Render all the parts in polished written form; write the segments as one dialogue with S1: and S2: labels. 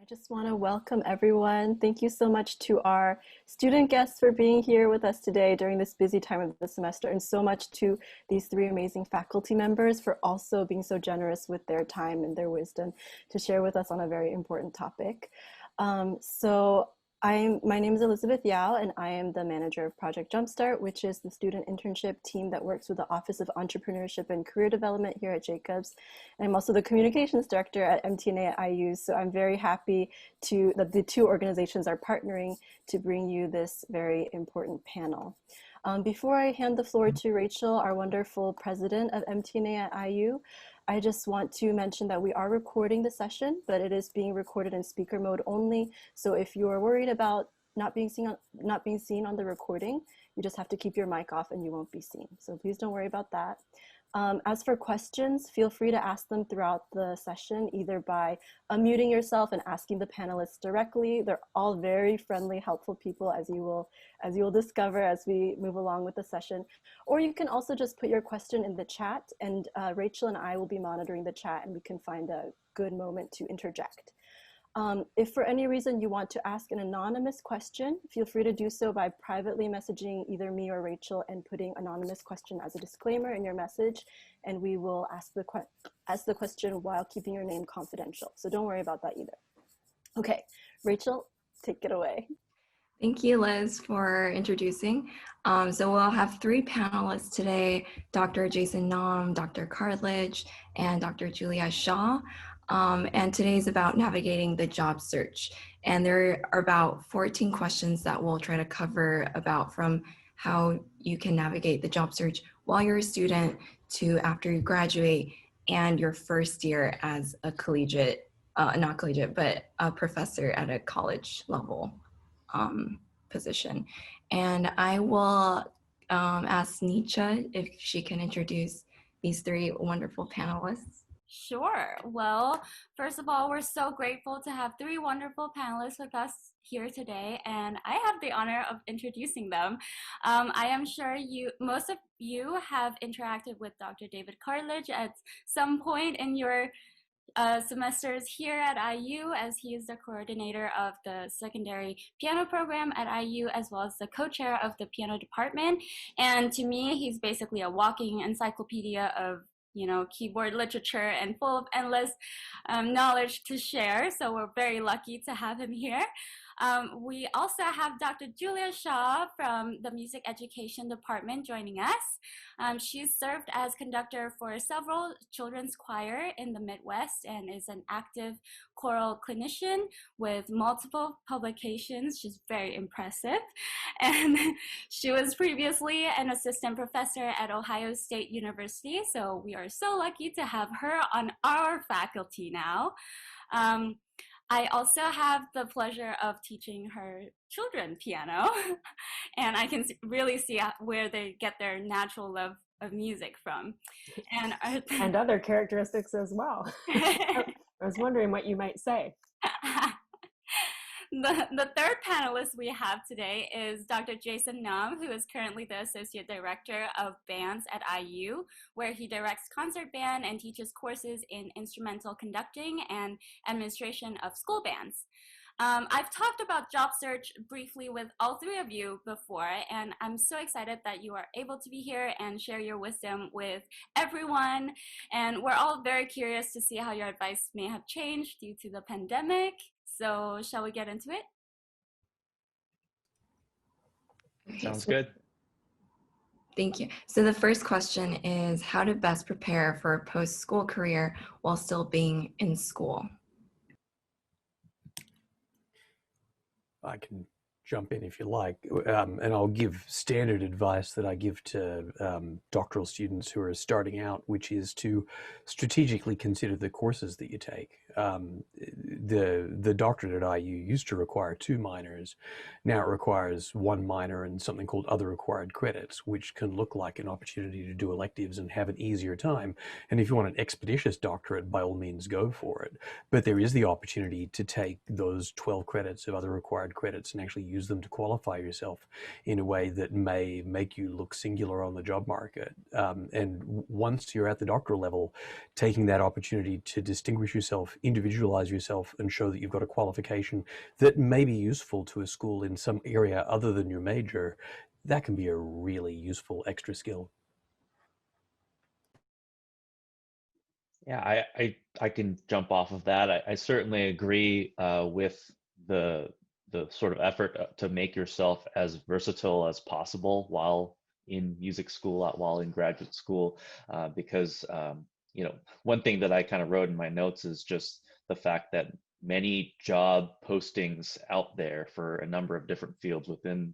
S1: just want to welcome everyone. Thank you so much to our student guests for being here with us today during this busy time of the semester, and so much to these three amazing faculty members for also being so generous with their time and their wisdom to share with us on a very important topic. My name is Elizabeth Yao, and I am the manager of Project Jumpstart, which is the student internship team that works with the Office of Entrepreneurship and Career Development here at Jacobs. And I'm also the communications director at MTNA at IU, so I'm very happy that the two organizations are partnering to bring you this very important panel. Before I hand the floor to Rachel, our wonderful president of MTNA at IU, I just want to mention that we are recording the session, but it is being recorded in speaker mode only. So if you are worried about not being seen on the recording, you just have to keep your mic off and you won't be seen. So please don't worry about that. As for questions, feel free to ask them throughout the session, either by unmuting yourself and asking the panelists directly. They're all very friendly, helpful people, as you will discover as we move along with the session. Or you can also just put your question in the chat, and Rachel and I will be monitoring the chat, and we can find a good moment to interject. If for any reason you want to ask an anonymous question, feel free to do so by privately messaging either me or Rachel and putting anonymous question as a disclaimer in your message, and we will ask the question while keeping your name confidential. So don't worry about that either. Okay, Rachel, take it away.
S2: Thank you, Liz, for introducing. So we'll have three panelists today, Dr. JSoM, Dr. Cartledge, and Dr. Julia Shaw. And today's about navigating the job search. And there are about 14 questions that we'll try to cover about from how you can navigate the job search while you're a student to after you graduate and your first year as a collegiate, not collegiate, but a professor at a college level position. And I will ask Nietzsche if she can introduce these three wonderful panelists.
S3: Sure. Well, first of all, we're so grateful to have three wonderful panelists with us here today, and I have the honor of introducing them. I am sure most of you have interacted with Dr. David Cartledge at some point in your semesters here at IU, as he is the coordinator of the secondary piano program at IU, as well as the co-chair of the piano department. And to me, he's basically a walking encyclopedia of keyboard literature and full of endless knowledge to share. So we're very lucky to have him here. We also have Dr. Julia Shaw from the Music Education Department joining us. She's served as conductor for several children's choir in the Midwest and is an active choral clinician with multiple publications. She's very impressive. And she was previously an assistant professor at Ohio State University. So we are so lucky to have her on our faculty now. I also have the pleasure of teaching her children piano, and I can really see where they get their natural love of music from.
S4: And other characteristics as well. I was wondering what you might say.
S3: The third panelist we have today is Dr. JSoM, who is currently the Associate Director of Bands at IU, where he directs concert band and teaches courses in instrumental conducting and administration of school bands. I've talked about job search briefly with all three of you before, and I'm so excited that you are able to be here and share your wisdom with everyone. And we're all very curious to see how your advice may have changed due to the pandemic. So shall we get into it?
S5: Sounds good.
S2: Thank you. So the first question is how to best prepare for a post-school career while still being in school?
S5: I can jump in if you like, and I'll give standard advice that I give to doctoral students who are starting out, which is to strategically consider the courses that you take. The doctorate at IU used to require 2 minors. Now it requires 1 minor and something called other required credits, which can look like an opportunity to do electives and have an easier time. And if you want an expeditious doctorate, by all means go for it. But there is the opportunity to take those 12 credits of other required credits and actually use use them to qualify yourself in a way that may make you look singular on the job market. And once you're at the doctoral level, taking that opportunity to distinguish yourself, individualize yourself, and show that you've got a qualification that may be useful to a school in some area other than your major, that can be a really useful extra skill.
S6: Yeah, I can jump off of that. I certainly agree with the sort of effort to make yourself as versatile as possible while in music school, while in graduate school, because you know, one thing that I kind of wrote in my notes is just the fact that many job postings out there for a number of different fields within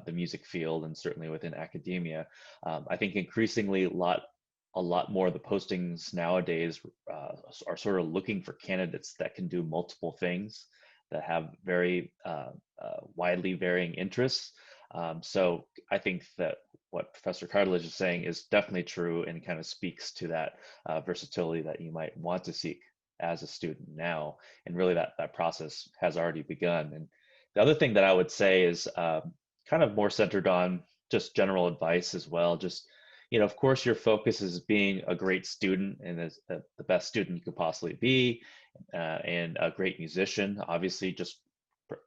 S6: the music field and certainly within academia. I think increasingly a lot more of the postings nowadays are sort of looking for candidates that can do multiple things, that have very widely varying interests. So I think that what Professor Cartledge is saying is definitely true and kind of speaks to that versatility that you might want to seek as a student now. And really that process has already begun. And the other thing that I would say is kind of more centered on just general advice as well. Just, you know, of course, your focus is being a great student and as the best student you could possibly be, and a great musician. Obviously, just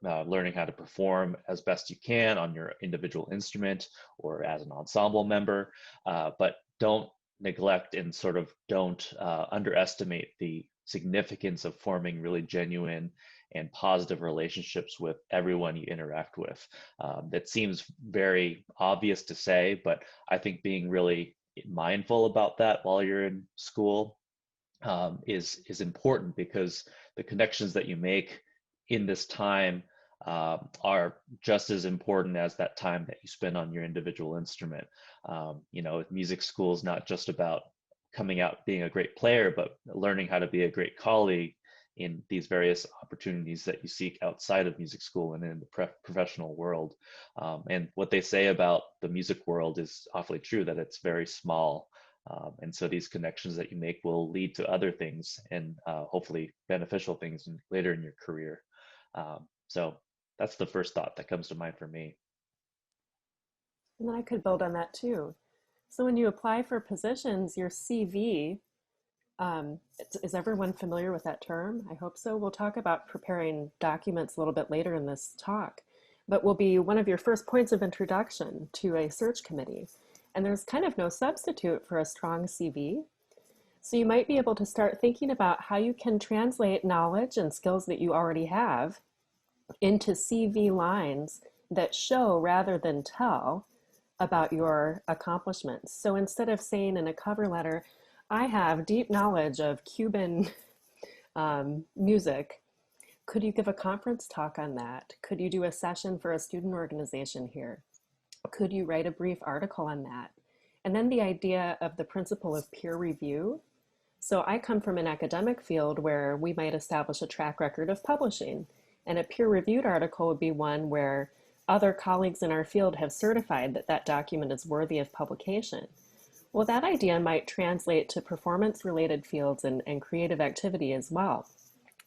S6: learning how to perform as best you can on your individual instrument or as an ensemble member, but don't neglect and sort of don't underestimate the significance of forming really genuine and positive relationships with everyone you interact with. That seems very obvious to say, but I think being really mindful about that while you're in school is important, because the connections that you make in this time are just as important as that time that you spend on your individual instrument. You know, music school is not just about coming out being a great player, but learning how to be a great colleague in these various opportunities that you seek outside of music school and in the professional world. And what they say about the music world is awfully true, that it's very small. And so these connections that you make will lead to other things and hopefully beneficial things later in your career. So that's the first thought that comes to mind for me.
S4: And I could build on that too. So when you apply for positions, your CV, is everyone familiar with that term? I hope so. We'll talk about preparing documents a little bit later in this talk, but will be one of your first points of introduction to a search committee. And there's kind of no substitute for a strong CV. So you might be able to start thinking about how you can translate knowledge and skills that you already have into CV lines that show rather than tell about your accomplishments. So instead of saying in a cover letter, I have deep knowledge of Cuban music, could you give a conference talk on that? Could you do a session for a student organization here? Could you write a brief article on that? And then the idea of the principle of peer review. So I come from an academic field where we might establish a track record of publishing, and a peer-reviewed article would be one where other colleagues in our field have certified that that document is worthy of publication. Well, that idea might translate to performance-related fields and creative activity as well.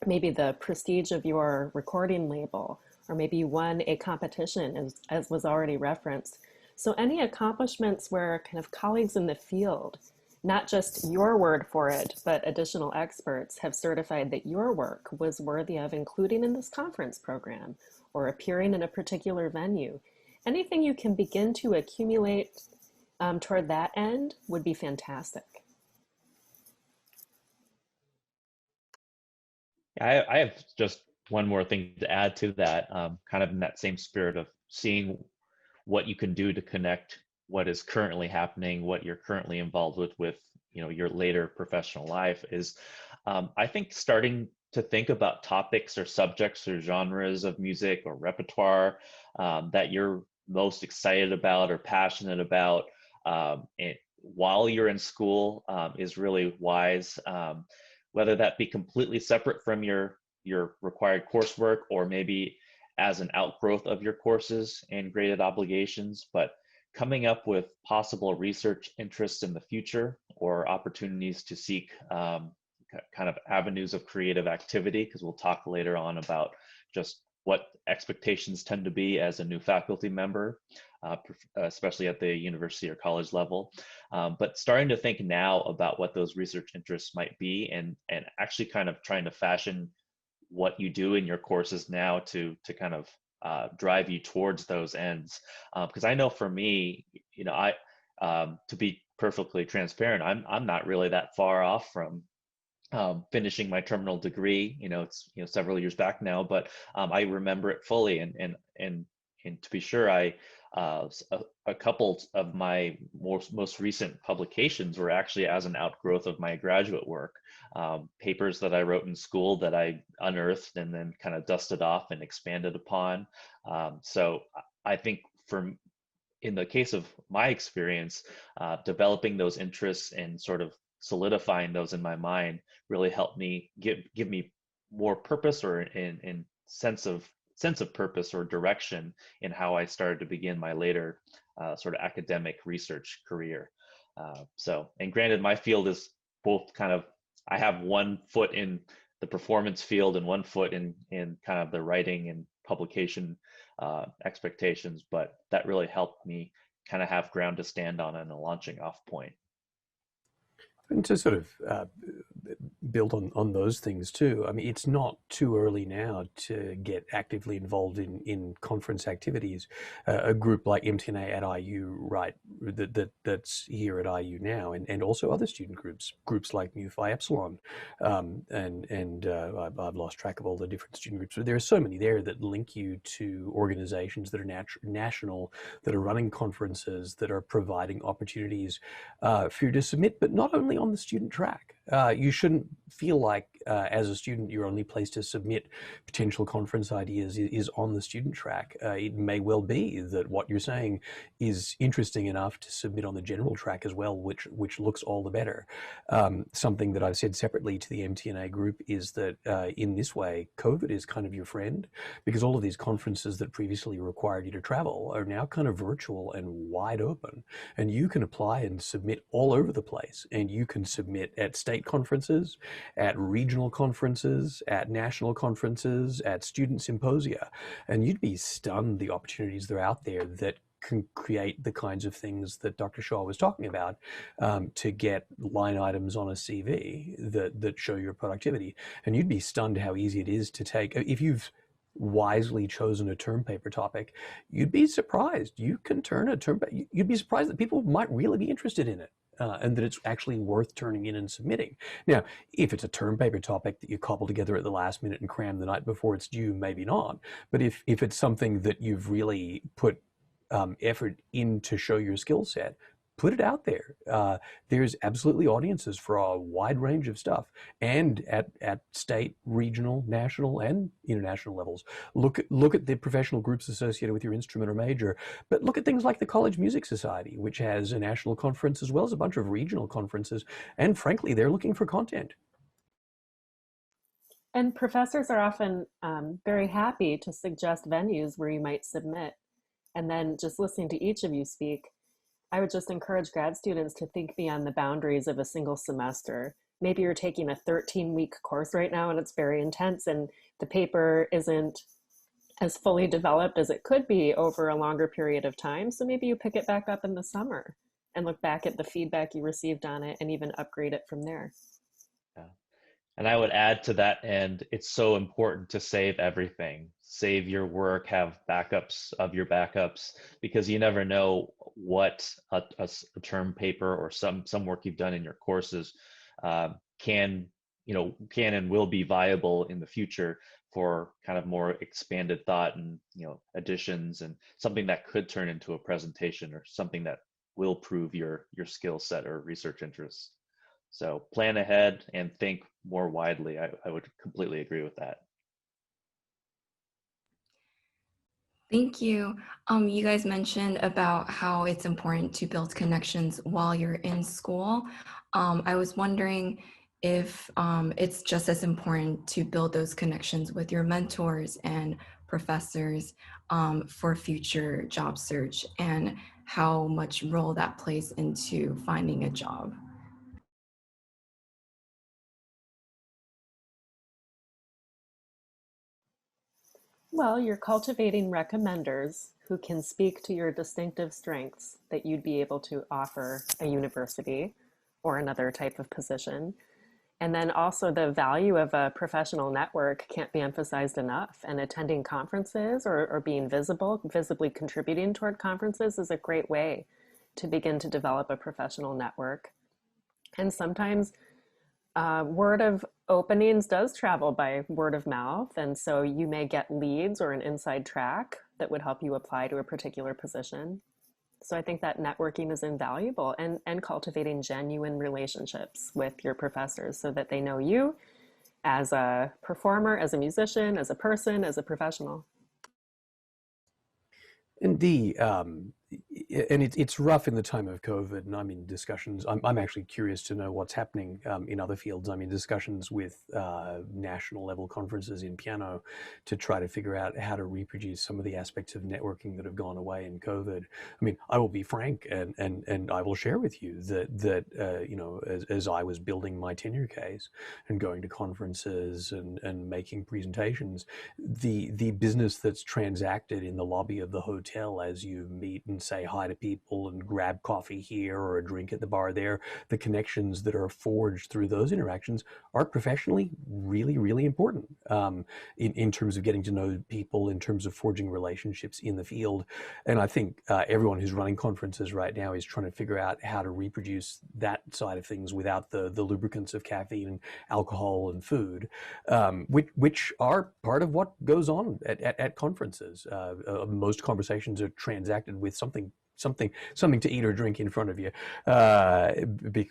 S4: Maybe the prestige of your recording label, or maybe you won a competition, as was already referenced. So any accomplishments where kind of colleagues in the field, not just your word for it, but additional experts have certified that your work was worthy of including in this conference program or appearing in a particular venue. Anything you can begin to accumulate toward that end would be fantastic.
S6: I have just one more thing to add to that, kind of in that same spirit of seeing what you can do to connect what is currently happening, what you're currently involved with you know, your later professional life is, I think starting to think about topics or subjects or genres of music or repertoire that you're most excited about or passionate about while you're in school is really wise. Whether that be completely separate from your required coursework or maybe as an outgrowth of your courses and graded obligations, but coming up with possible research interests in the future or opportunities to seek kind of avenues of creative activity, because we'll talk later on about just what expectations tend to be as a new faculty member, especially at the university or college level. But starting to think now about what those research interests might be, and actually kind of trying to fashion what you do in your courses now to kind of drive you towards those ends. Because I know for me, you know, to be perfectly transparent, I'm not really that far off from finishing my terminal degree. You know, it's several years back now, but I remember it fully. And to be sure, a couple of my most recent publications were actually as an outgrowth of my graduate work. Papers that I wrote in school that I unearthed and then kind of dusted off and expanded upon. So I think in the case of my experience, developing those interests and sort of solidifying those in my mind really helped me give me more purpose, or in sense of purpose or direction in how I started to begin my later sort of academic research career. And granted, my field is both kind of, I have one foot in the performance field and one foot in kind of the writing and publication expectations, but that really helped me kind of have ground to stand on and a launching off point.
S5: And to sort of build on those things too, I mean, it's not too early now to get actively involved in conference activities. A group like MTNA at IU, right, that's here at IU now, and also other student groups like Mu Phi Epsilon, and I've lost track of all the different student groups, but there are so many there that link you to organizations that are national, that are running conferences, that are providing opportunities for you to submit, but not only on the student track. You shouldn't feel like as a student your only place to submit potential conference ideas is on the student track. It may well be that what you're saying is interesting enough to submit on the general track as well, which looks all the better. Something that I've said separately to the MTNA group is that in this way, COVID is kind of your friend, because all of these conferences that previously required you to travel are now kind of virtual and wide open, and you can apply and submit all over the place, and you can submit at state conferences, at regional conferences, at national conferences, at student symposia, and you'd be stunned the opportunities that are out there that can create the kinds of things that Dr. Shaw was talking about, to get line items on a CV that show your productivity. And you'd be stunned how easy it is to take, if you've wisely chosen a term paper topic, you'd be surprised. You can turn a term, you'd be surprised that people might really be interested in it. And that it's actually worth turning in and submitting. Now, if it's a term paper topic that you cobble together at the last minute and cram the night before it's due, maybe not. But if it's something that you've really put effort in to show your skill set, put it out there. There's absolutely audiences for a wide range of stuff, and at state, regional, national, and international levels. Look at the professional groups associated with your instrument or major, but look at things like the College Music Society, which has a national conference as well as a bunch of regional conferences, and frankly, they're looking for content.
S4: And professors are often very happy to suggest venues where you might submit. And then just listening to each of you speak, I would just encourage grad students to think beyond the boundaries of a single semester. Maybe you're taking a 13-week course right now and it's very intense and the paper isn't as fully developed as it could be over a longer period of time. So maybe you pick it back up in the summer and look back at the feedback you received on it and even upgrade it from there.
S6: Yeah. And I would add to that end, it's so important to save everything. Save your work, have backups of your backups, because you never know what a term paper or some work you've done in your courses can and will be viable in the future for kind of more expanded thought and additions, and something that could turn into a presentation or something that will prove your skill set or research interests. So plan ahead and think more widely. I would completely agree with that.
S2: Thank you. You guys mentioned about how it's important to build connections while you're in school. I was wondering if it's just as important to build those connections with your mentors and professors for future job search, and how much role that plays into finding a job.
S4: Well, you're cultivating recommenders who can speak to your distinctive strengths that you'd be able to offer a university or another type of position. And then also the value of a professional network can't be emphasized enough. And attending conferences or being visibly contributing toward conferences is a great way to begin to develop a professional network. And sometimes word of openings does travel by word of mouth. And so you may get leads or an inside track that would help you apply to a particular position. So I think that networking is invaluable, and cultivating genuine relationships with your professors so that they know you as a performer, as a musician, as a person, as a professional.
S5: And it's rough in the time of COVID, and I'm in discussions. I'm actually curious to know what's happening in other fields. I'm in discussions with national level conferences in piano to try to figure out how to reproduce some of the aspects of networking that have gone away in COVID. I mean, I will be frank, and I will share with you that you know, as I was building my tenure case and going to conferences and making presentations, the business that's transacted in the lobby of the hotel as you meet and say hi to people and grab coffee here or a drink at the bar there, the connections that are forged through those interactions are professionally really, really important in terms of getting to know people, in terms of forging relationships in the field. And I think everyone who's running conferences right now is trying to figure out how to reproduce that side of things without the lubricants of caffeine and alcohol and food, which are part of what goes on at conferences. Most conversations are transacted with something to eat or drink in front of you,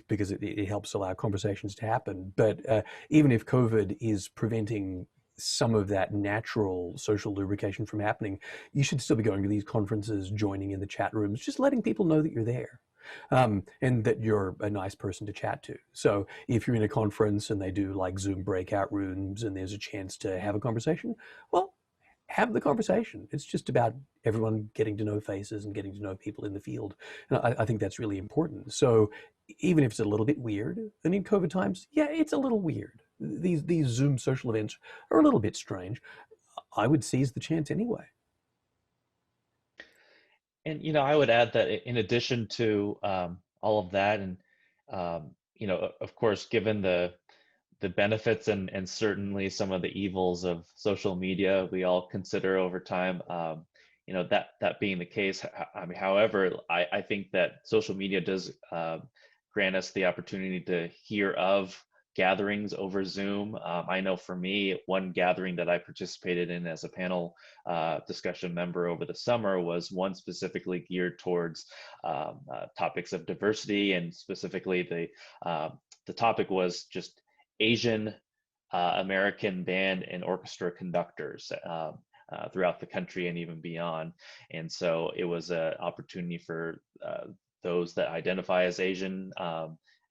S5: because it helps allow conversations to happen. But even if COVID is preventing some of that natural social lubrication from happening, you should still be going to these conferences, joining in the chat rooms, just letting people know that you're there. And that you're a nice person to chat to. So if you're in a conference and they do like Zoom breakout rooms and there's a chance to have a conversation, well, have the conversation. It's just about everyone getting to know faces and getting to know people in the field. And I think that's really important. So even if it's a little bit weird, and in COVID times, yeah, it's a little weird. These Zoom social events are a little bit strange. I would seize the chance anyway.
S6: And I would add that in addition to all of that, and of course, given the benefits and certainly some of the evils of social media, we all consider over time. That being the case, I mean, however, I think that social media does grant us the opportunity to hear of gatherings over Zoom. I know for me, one gathering that I participated in as a panel discussion member over the summer was one specifically geared towards topics of diversity, and specifically the topic was just Asian American band and orchestra conductors throughout the country and even beyond. And so it was an opportunity for those that identify as Asian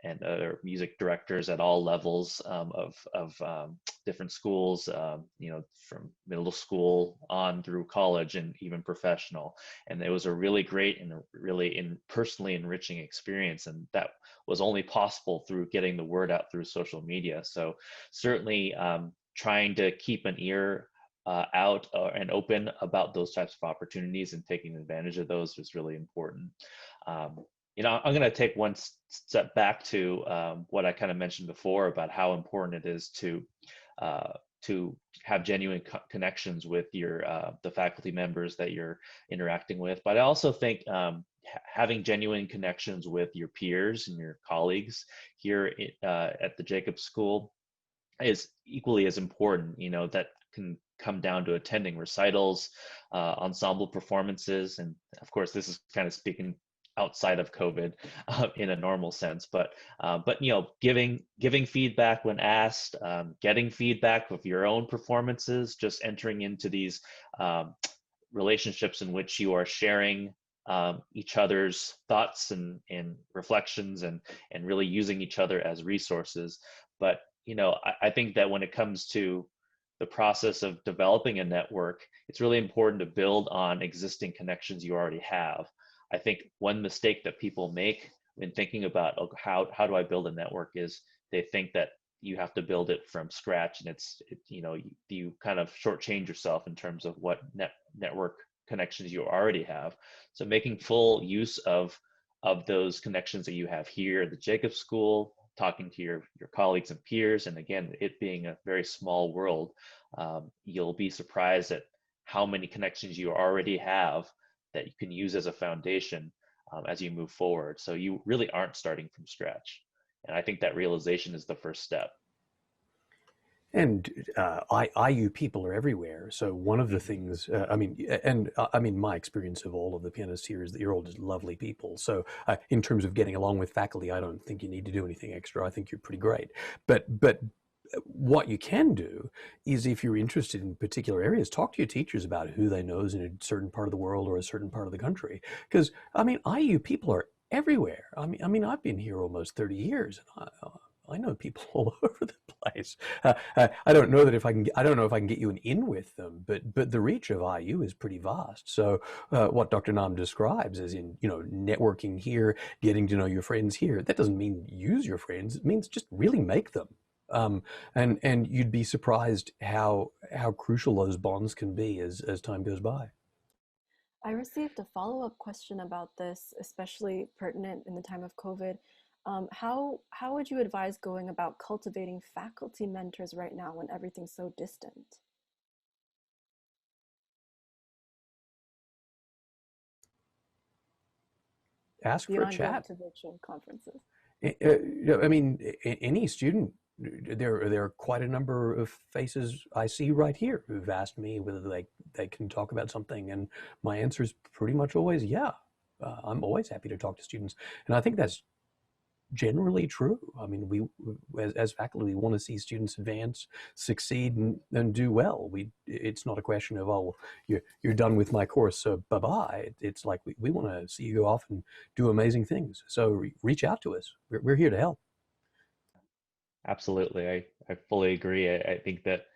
S6: and other music directors at all levels of different schools, from middle school on through college and even professional. And it was a really great and really personally enriching experience. And that was only possible through getting the word out through social media. So certainly trying to keep an ear out and open about those types of opportunities and taking advantage of those was really important. I'm going to take one step back to what I kind of mentioned before about how important it is to have genuine connections with the faculty members that you're interacting with. But I also think having genuine connections with your peers and your colleagues here at the Jacobs School is equally as important. That can come down to attending recitals, ensemble performances, and of course, this is kind of speaking outside of COVID in a normal sense, but giving feedback when asked, getting feedback of your own performances, just entering into these relationships in which you are sharing each other's thoughts and reflections and really using each other as resources. But I think that when it comes to the process of developing a network, it's really important to build on existing connections you already have. I think one mistake that people make when thinking about how do I build a network is they think that you have to build it from scratch, and you kind of shortchange yourself in terms of what network connections you already have. So making full use of those connections that you have here at the Jacobs School, talking to your colleagues and peers, and again, it being a very small world, you'll be surprised at how many connections you already have that you can use as a foundation as you move forward. So you really aren't starting from scratch. And I think that realization is the first step.
S5: And IU people are everywhere. So one of the things, my experience of all of the pianists here is that you're all just lovely people. So in terms of getting along with faculty, I don't think you need to do anything extra. I think you're pretty great. But what you can do is, if you're interested in particular areas, talk to your teachers about who they know is in a certain part of the world or a certain part of the country. Because IU people are everywhere. I've been here almost 30 years, and I know people all over the place. I don't know if I can get you an in with them, but the reach of IU is pretty vast. So what Dr. Nam describes as in, networking here, getting to know your friends here, that doesn't mean use your friends. It means just really make them. And you'd be surprised how crucial those bonds can be as time goes by.
S1: I received a follow-up question about this, especially pertinent in the time of COVID. How would you advise going about cultivating faculty mentors right now when everything's so distant?
S5: Ask for a chat.
S1: To virtual conferences.
S5: Any student, there are quite a number of faces I see right here who've asked me whether they can talk about something, and my answer is pretty much always, yeah. I'm always happy to talk to students, and I think that's generally true. We as faculty, we want to see students advance, succeed, and do well. It's not a question of, oh, you're done with my course, so bye-bye. It's like we want to see you go off and do amazing things. So reach out to us. We're here to help.
S6: Absolutely. I fully agree. I think that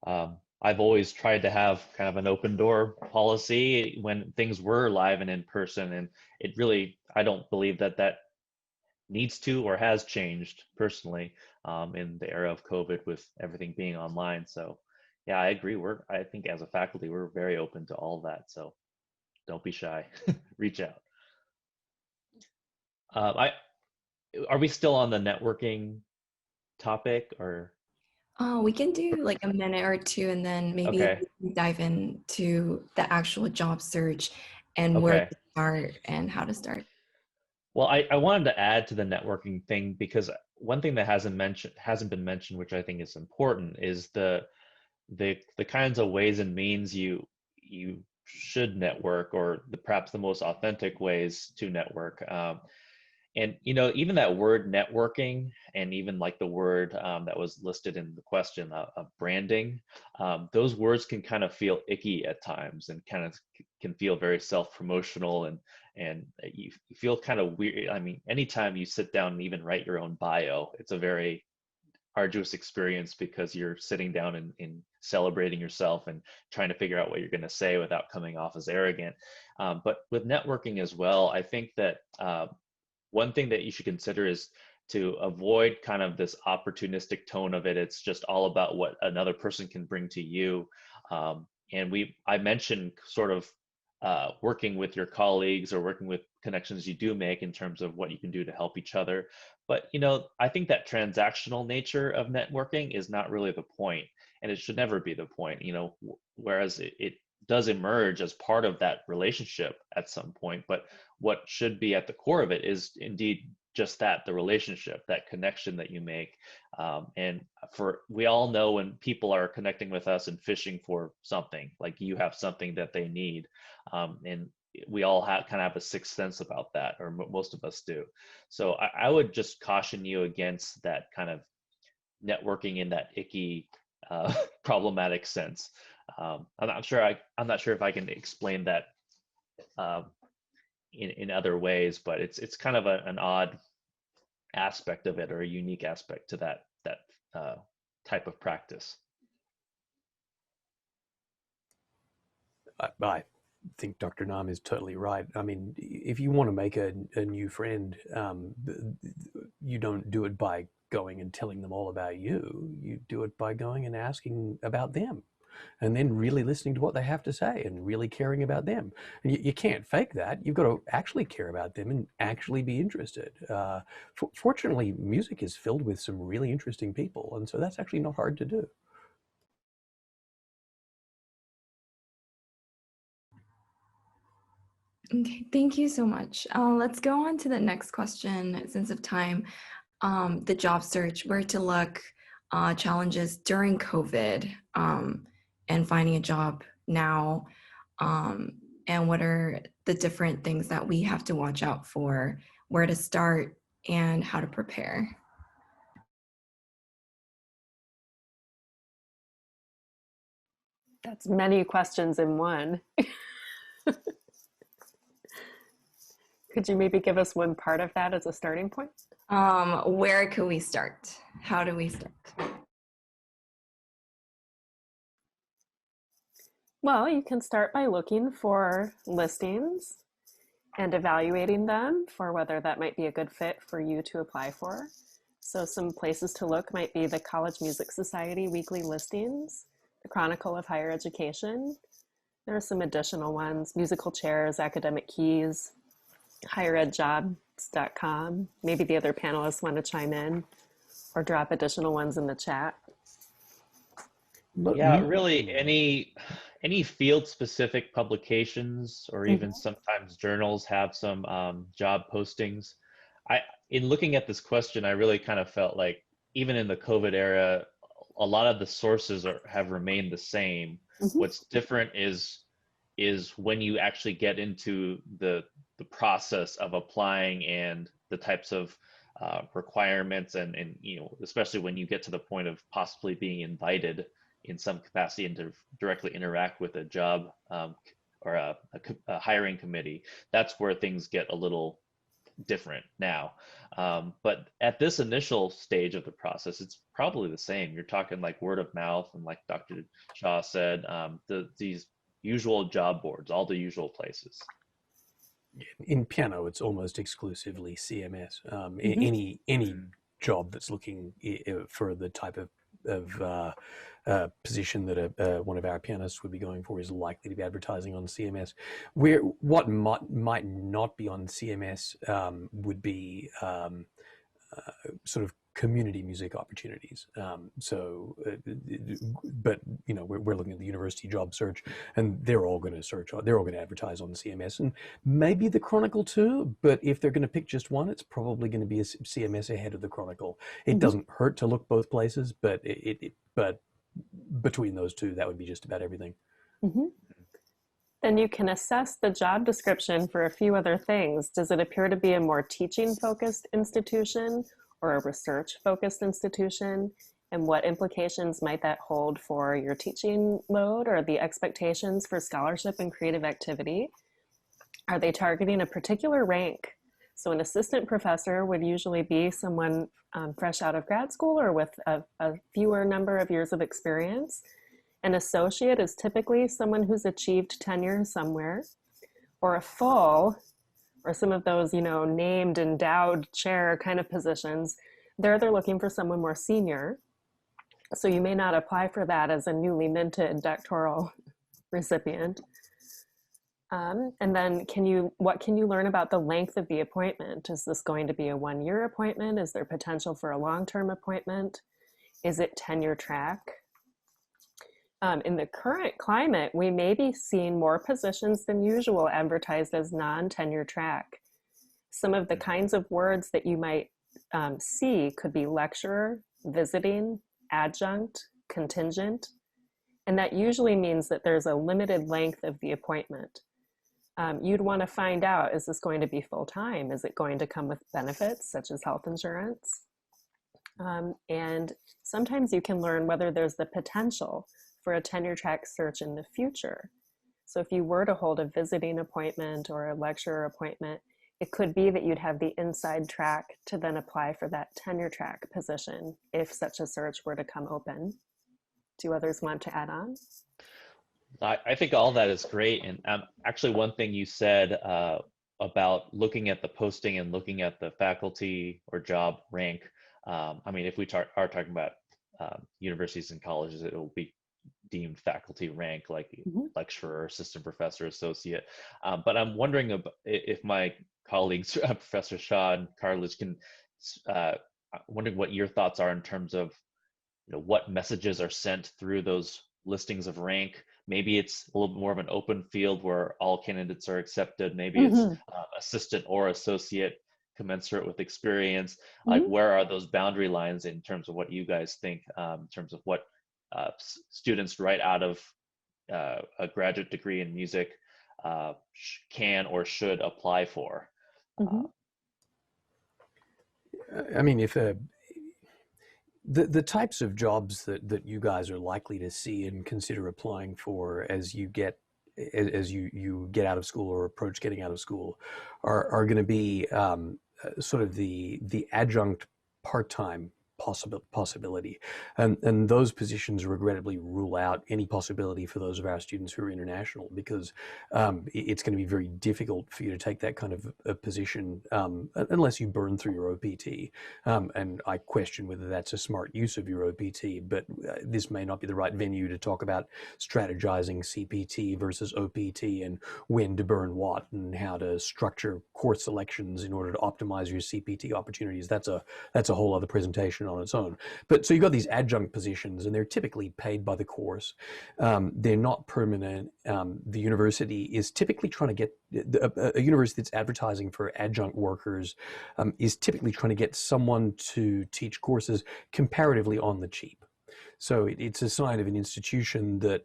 S6: I've always tried to have kind of an open door policy when things were live and in person. And it really, I don't believe that needs to or has changed personally in the era of COVID with everything being online. So yeah, I agree. I think as a faculty, we're very open to all that. So don't be shy, reach out. Are we still on the networking topic, or?
S2: We can do like a minute or two, and then maybe
S6: Okay.
S2: dive into the actual job search and where to start and how to start.
S6: Well, I wanted to add to the networking thing, because one thing that hasn't been mentioned, which I think is important, is the kinds of ways and means you should network, or perhaps the most authentic ways to network. And even that word networking, and even like the word that was listed in the question of branding, those words can kind of feel icky at times, and kind of can feel very self-promotional, and you feel kind of weird. Anytime you sit down and even write your own bio, it's a very arduous experience, because you're sitting down and celebrating yourself and trying to figure out what you're going to say without coming off as arrogant. But with networking as well, I think that one thing that you should consider is to avoid kind of this opportunistic tone of it. It's just all about what another person can bring to you. I mentioned sort of working with your colleagues, or working with connections you do make in terms of what you can do to help each other. But, I think that transactional nature of networking is not really the point, and it should never be the point, whereas it does emerge as part of that relationship at some point. But what should be at the core of it is indeed just that, the relationship, that connection that you make. We all know when people are connecting with us and fishing for something, like you have something that they need. And we all kind of have a sixth sense about that, or most of us do. So I would just caution you against that kind of networking in that icky, problematic sense. I'm not sure if I can explain that in other ways, but it's kind of an odd aspect of it, or a unique aspect to that type of practice.
S5: I think Dr. Nam is totally right. If you want to make a new friend, you don't do it by going and telling them all about you. You do it by going and asking about them, and then really listening to what they have to say and really caring about them. And you can't fake that. You've got to actually care about them and actually be interested. Fortunately, music is filled with some really interesting people, and so that's actually not hard to do.
S2: Okay, thank you so much. Let's go on to the next question, since of time. The job search, where to look, challenges during COVID, and finding a job now, and what are the different things that we have to watch out for, where to start, and how to prepare.
S4: That's many questions in one. Could you maybe give us one part of that as a starting point?
S2: Where could we start? How do we start?
S4: Well, you can start by looking for listings and evaluating them for whether that might be a good fit for you to apply for. So some places to look might be the College Music Society weekly listings, the Chronicle of Higher Education. There are some additional ones, musical chairs, academic keys, higheredjobs.com. Maybe the other panelists want to chime in or drop additional ones in the chat.
S6: Yeah, really any field specific publications or even sometimes journals have some job postings. In looking at this question, I really kind of felt like even in the COVID era, a lot of the sources have remained the same. What's different is when you actually get into the process of applying and the types of requirements and you know, especially when you get to the point of possibly being invited in some capacity and to directly interact with a job or a hiring committee, that's where things get a little different now. But at this initial stage of the process, it's probably the same. You're talking like word of mouth, and like Dr. Shaw said, these usual job boards, all the usual places.
S5: In piano, it's almost exclusively CMS. Any job that's looking for the type of position that one of our pianists would be going for is likely to be advertising on CMS. Where what might not be on CMS would be sort of community music opportunities. But you know, we're looking at the university job search, and they're all going to advertise on CMS, and maybe the Chronicle too. But if they're going to pick just one, it's probably going to be a CMS ahead of the Chronicle. It doesn't hurt to look both places, but but between those two, that would be just about everything.
S4: Then you can assess the job description for a few other things. Does it appear to be a more teaching-focused institution or a research-focused institution? And what implications might that hold for your teaching load or the expectations for scholarship and creative activity? Are they targeting a particular rank? So an assistant professor would usually be someone fresh out of grad school or with a fewer number of years of experience. An associate is typically someone who's achieved tenure somewhere, or a full, or some of those, you know, named endowed chair kind of positions. They're looking for someone more senior. So you may not apply for that as a newly minted doctoral recipient. And then what can you learn about the length of the appointment? Is this going to be a one-year appointment? Is there potential for a long-term appointment? Is it tenure track? In the current climate, we may be seeing more positions than usual advertised as non-tenure track. Some of the kinds of words that you might see could be lecturer, visiting, adjunct, contingent, and that usually means that there's a limited length of the appointment. You'd want to find out, is this going to be full-time? Is it going to come with benefits such as health insurance? And sometimes you can learn whether there's the potential for a tenure track search in the future. So if you were to hold a visiting appointment or a lecturer appointment, it could be that you'd have the inside track to then apply for that tenure track position if such a search were to come open. Do others want to add on?
S6: I think all that is great. And actually one thing you said about looking at the posting and looking at the faculty or job rank, I mean, if we are talking about universities and colleges, it will be deemed faculty rank, like lecturer, assistant professor, associate. But I'm wondering if my colleagues, Professor Shaw and Cartledge, can. I'm wondering what your thoughts are in terms of, what messages are sent through those listings of rank. Maybe it's a little bit more of an open field where all candidates are accepted. Maybe it's assistant or associate, commensurate with experience. Like, where are those boundary lines in terms of what you guys think, in terms of what students right out of a graduate degree in music can or should apply for?
S5: I mean, if the types of jobs that you guys are likely to see and consider applying for as you get out of school or approach getting out of school are going to be sort of the adjunct part-time possibility, and those positions regrettably rule out any possibility for those of our students who are international, because it's going to be very difficult for you to take that kind of a position unless you burn through your OPT, and I question whether that's a smart use of your OPT, but this may not be the right venue to talk about strategizing CPT versus OPT and when to burn what and how to structure course selections in order to optimize your CPT opportunities. That's a whole other presentation on its own. But so you've got these adjunct positions, and they're typically paid by the course. They're not permanent. The university is typically trying to get a university that's advertising for adjunct workers is typically trying to get someone to teach courses comparatively on the cheap. So it's a sign of an institution that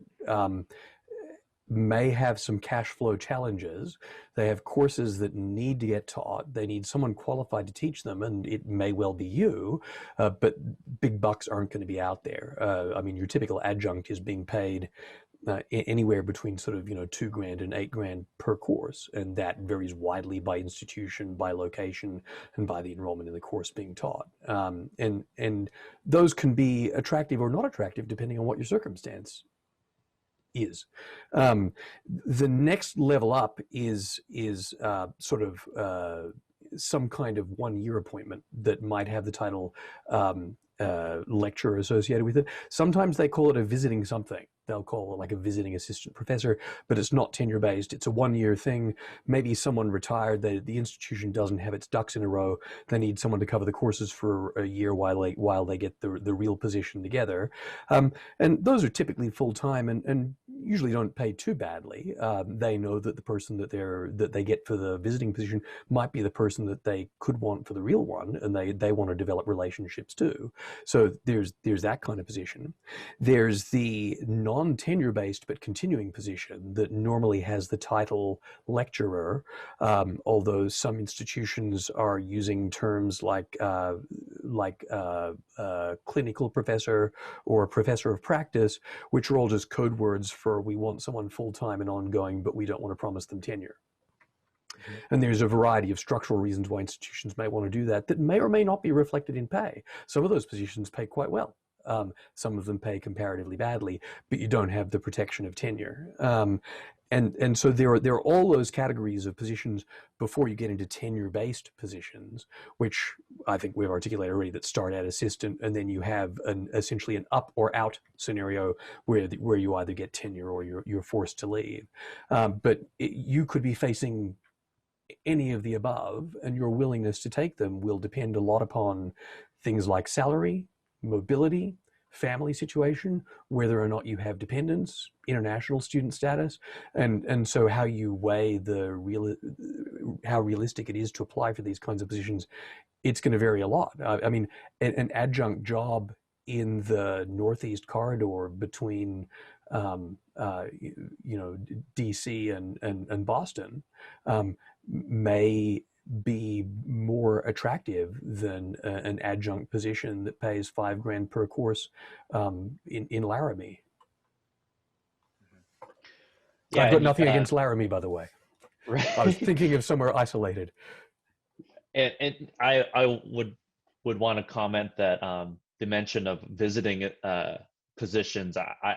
S5: may have some cash flow challenges. They have courses that need to get taught. They need someone qualified to teach them, and it may well be you, but big bucks aren't going to be out there. I mean, your typical adjunct is being paid anywhere between sort of $2,000 and $8,000 per course, and that varies widely by institution, by location, and by the enrollment in the course being taught. And those can be attractive or not attractive depending on what your circumstance is. The next level up is sort of some kind of 1-year appointment that might have the title lecturer associated with it. Sometimes they call it a visiting something. They'll call it like a visiting assistant professor, but it's not tenure based. It's a 1-year thing. Maybe someone retired, the institution doesn't have its ducks in a row. They need someone to cover the courses for a year while they get the real position together. And those are typically full time and usually don't pay too badly. They know that the person that they get for the visiting position might be the person that they could want for the real one, and they want to develop relationships too. So there's that kind of position. There's the non-tenure based but continuing position that normally has the title lecturer, although some institutions are using terms like clinical professor or professor of practice, which are all just code words for we want someone full-time and ongoing, but we don't want to promise them tenure. And there's a variety of structural reasons why institutions may want to do that may or may not be reflected in pay. Some of those positions pay quite well. Some of them pay comparatively badly, but you don't have the protection of tenure. And so there are all those categories of positions before you get into tenure-based positions, which I think we've articulated already, that start at assistant, and then you have essentially an up or out scenario where you either get tenure or you're forced to leave. But you could be facing any of the above, and your willingness to take them will depend a lot upon things like salary, mobility, family situation, whether or not you have dependents, international student status, and so how you weigh how realistic it is to apply for these kinds of positions. It's going to vary a lot. I mean, an adjunct job in the Northeast corridor between DC and Boston may be more attractive than an adjunct position that pays $5,000 per course in Laramie. Yeah, I've got nothing against Laramie, by the way.
S6: Right.
S5: I was thinking of somewhere isolated.
S6: And I would want to comment that the mention of visiting positions, I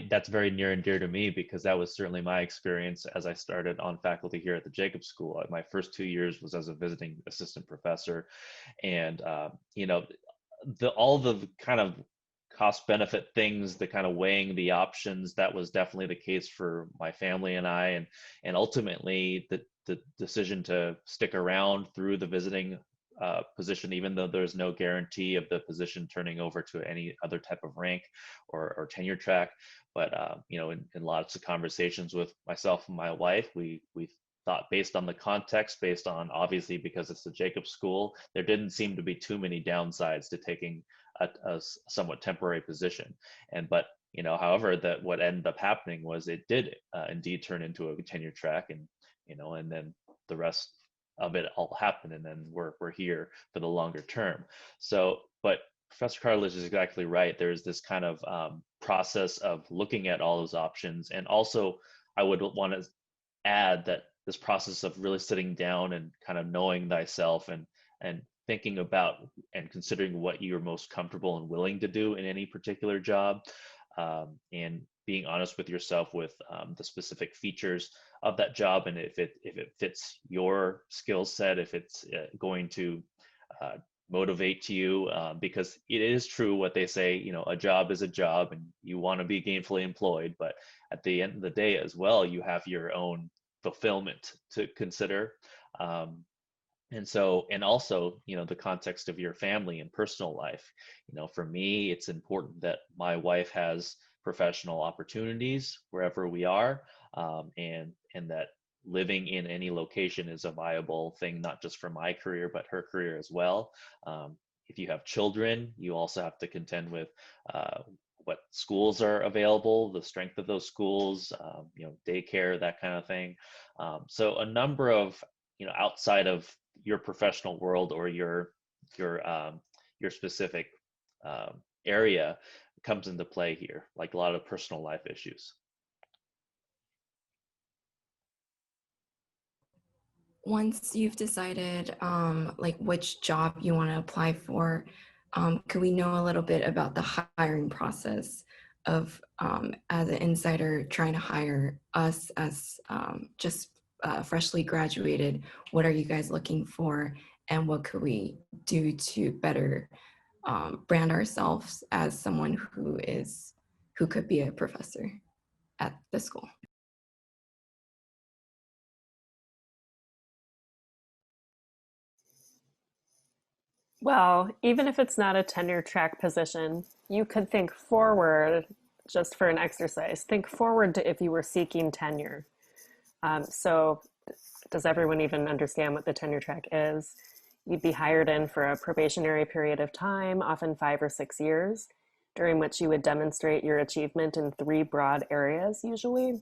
S6: that's very near and dear to me, because that was certainly my experience as I started on faculty here at the Jacobs School. My first 2 years was as a visiting assistant professor, and all the kind of cost benefit things, the kind of weighing the options, that was definitely the case for my family and I, and ultimately the decision to stick around through the visiting position, even though there's no guarantee of the position turning over to any other type of rank or tenure track. But you know, in lots of conversations with myself and my wife, we thought, based on the context, based on, obviously, because it's a Jacob school, there didn't seem to be too many downsides to taking a somewhat temporary position. But you know, however, that what ended up happening was it did indeed turn into a tenure track, and you know, and then the rest of it all happened, and then we're here for the longer term. So, but Professor Cartledge is exactly right. There's this kind of process of looking at all those options, and also I would want to add that this process of really sitting down and kind of knowing thyself and thinking about and considering what you're most comfortable and willing to do in any particular job, and being honest with yourself with the specific features of that job, and if it fits your skill set, if it's going to motivate you, because it is true what they say, you know, a job is a job, and you want to be gainfully employed, but at the end of the day as well, you have your own fulfillment to consider. And so, and also, you know, the context of your family and personal life. You know, for me, it's important that my wife has professional opportunities wherever we are, and that living in any location is a viable thing, not just for my career, but her career as well. If you have children, you also have to contend with what schools are available, the strength of those schools, you know, daycare, that kind of thing. So a number of, you know, outside of your professional world or your specific area comes into play here, like a lot of personal life issues.
S2: Once you've decided like which job you want to apply for, could we know a little bit about the hiring process of, as an insider trying to hire us as just freshly graduated? What are you guys looking for, and what could we do to better brand ourselves as someone who could be a professor at the school?
S4: Well, even if it's not a tenure track position, you could think forward, just for an exercise. Think forward to if you were seeking tenure. So does everyone even understand what the tenure track is? You'd be hired in for a probationary period of time, often 5 or 6 years, during which you would demonstrate your achievement in 3 broad areas, usually: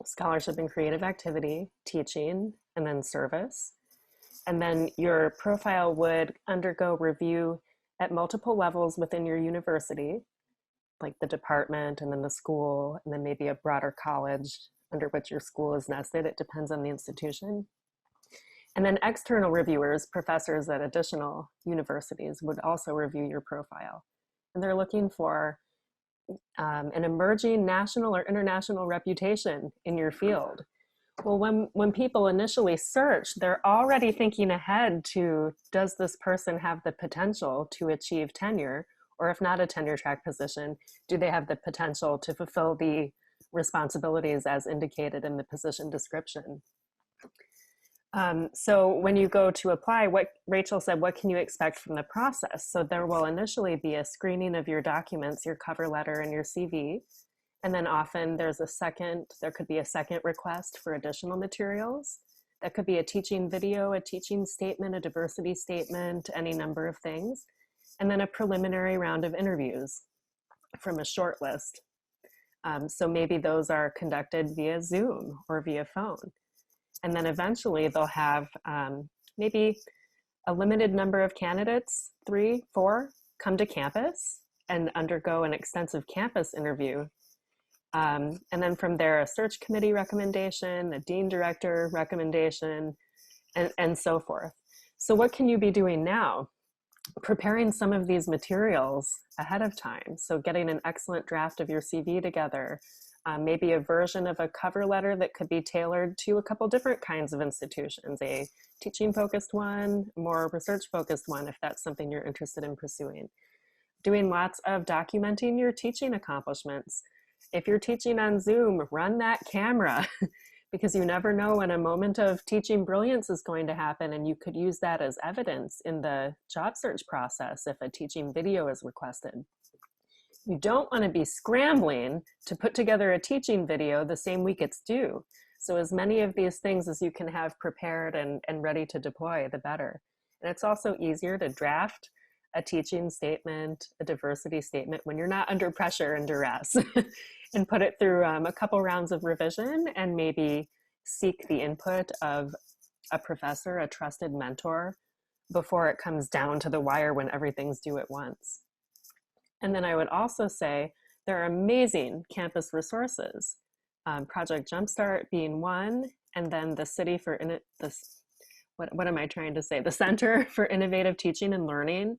S4: scholarship and creative activity, teaching, and then service. And then your profile would undergo review at multiple levels within your university, like the department and then the school, and then maybe a broader college under which your school is nested. It depends on the institution. And then external reviewers, professors at additional universities, would also review your profile. And they're looking for an emerging national or international reputation in your field. Well, when people initially search, they're already thinking ahead to, does this person have the potential to achieve tenure? Or if not a tenure track position, do they have the potential to fulfill the responsibilities as indicated in the position description? So when you go to apply, what Rachel said, what can you expect from the process? So there will initially be a screening of your documents, your cover letter and your CV. And then often there could be a second request for additional materials. That could be a teaching video, a teaching statement, a diversity statement, any number of things. And then a preliminary round of interviews from a short list. So maybe those are conducted via Zoom or via phone. And then eventually they'll have maybe a limited number of candidates, 3, 4, come to campus and undergo an extensive campus interview. And then from there, a search committee recommendation, a dean director recommendation, and so forth. So what can you be doing now? Preparing some of these materials ahead of time. So getting an excellent draft of your CV together, maybe a version of a cover letter that could be tailored to a couple different kinds of institutions, a teaching focused one, more research focused one, if that's something you're interested in pursuing. Doing lots of documenting your teaching accomplishments. If you're teaching on Zoom, run that camera because you never know when a moment of teaching brilliance is going to happen, and you could use that as evidence in the job search process if a teaching video is requested. You don't want to be scrambling to put together a teaching video the same week it's due. So as many of these things as you can have prepared and ready to deploy, the better. And it's also easier to draft a teaching statement, a diversity statement when you're not under pressure and duress and put it through a couple rounds of revision and maybe seek the input of a professor, a trusted mentor, before it comes down to the wire when everything's due at once. And then I would also say there are amazing campus resources, Project Jumpstart being one, and then the City for, what am I trying to say? The Center for Innovative Teaching and Learning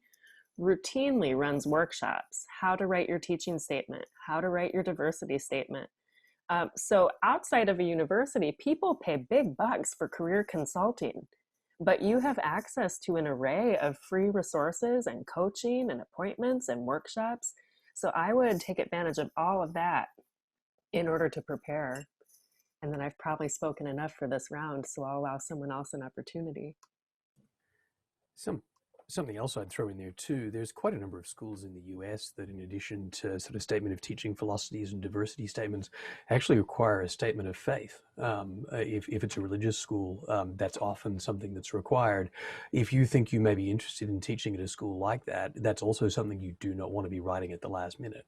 S4: routinely runs workshops, how to write your teaching statement, how to write your diversity statement. So outside of a university, people pay big bucks for career consulting, but you have access to an array of free resources and coaching and appointments and workshops. So I would take advantage of all of that in order to prepare. And then I've probably spoken enough for this round, so I'll allow someone else an opportunity.
S5: Something else I'd throw in there too, there's quite a number of schools in the US that, in addition to sort of statement of teaching philosophies and diversity statements, actually require a statement of faith. If it's a religious school, that's often something that's required. If you think you may be interested in teaching at a school like that, that's also something you do not want to be writing at the last minute.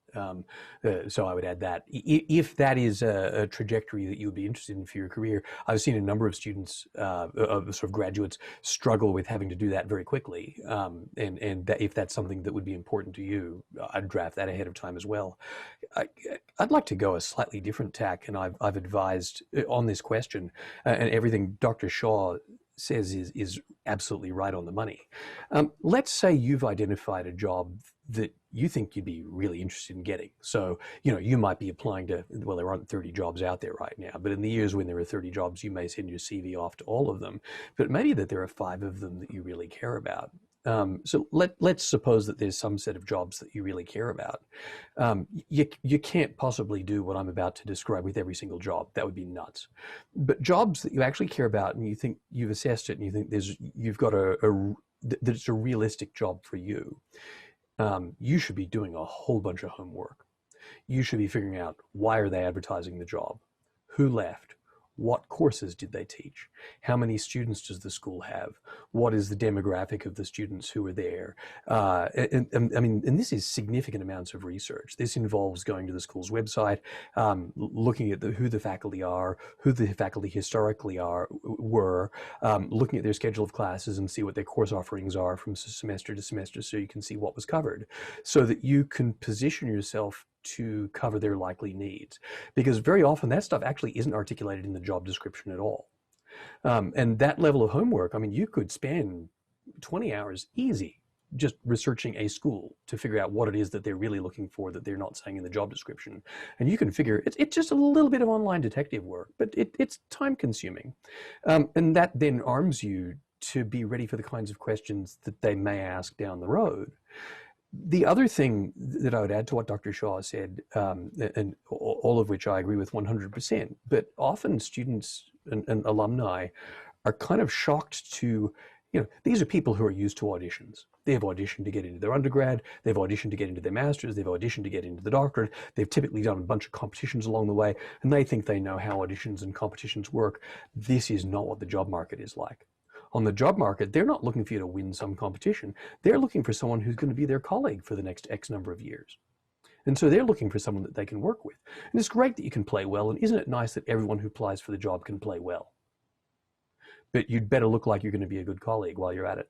S5: So I would add that. If that is a trajectory that you would be interested in for your career, I've seen a number of students, of sort of graduates, struggle with having to do that very quickly. And that if that's something that would be important to you, I'd draft that ahead of time as well. I'd like to go a slightly different tack, and I've advised on this question, and everything Dr. Shaw says is absolutely right on the money. Let's say you've identified a job that you think you'd be really interested in getting. So, you might be applying to, well, there aren't 30 jobs out there right now, but in the years when there are 30 jobs, you may send your CV off to all of them, but maybe that there are 5 of them that you really care about. So let's suppose that there's some set of jobs that you really care about. You can't possibly do what I'm about to describe with every single job. That would be nuts. But jobs that you actually care about and you think you've assessed it and you think you've got that it's a realistic job for you, you should be doing a whole bunch of homework. You should be figuring out, why are they advertising the job? Who left? What courses did they teach? How many students does the school have? What is the demographic of the students who are there? And this is significant amounts of research. This involves going to the school's website, looking at who the faculty are, who the faculty historically were, looking at their schedule of classes and see what their course offerings are from semester to semester, so you can see what was covered, so that you can position yourself to cover their likely needs. Because very often that stuff actually isn't articulated in the job description at all. And that level of homework, you could spend 20 hours easy just researching a school to figure out what it is that they're really looking for that they're not saying in the job description. And you can figure, it's just a little bit of online detective work, but it's time consuming. And that then arms you to be ready for the kinds of questions that they may ask down the road. The other thing that I would add to what Dr. Shaw said, and all of which I agree with 100%, but often students and alumni are kind of shocked to, these are people who are used to auditions. They've auditioned to get into their undergrad, they've auditioned to get into their master's, they've auditioned to get into the doctorate, they've typically done a bunch of competitions along the way, and they think they know how auditions and competitions work. This is not what the job market is like. On the job market, they're not looking for you to win some competition. They're looking for someone who's going to be their colleague for the next X number of years. And so they're looking for someone that they can work with. And it's great that you can play well, and isn't it nice that everyone who applies for the job can play well? But you'd better look like you're going to be a good colleague while you're at it.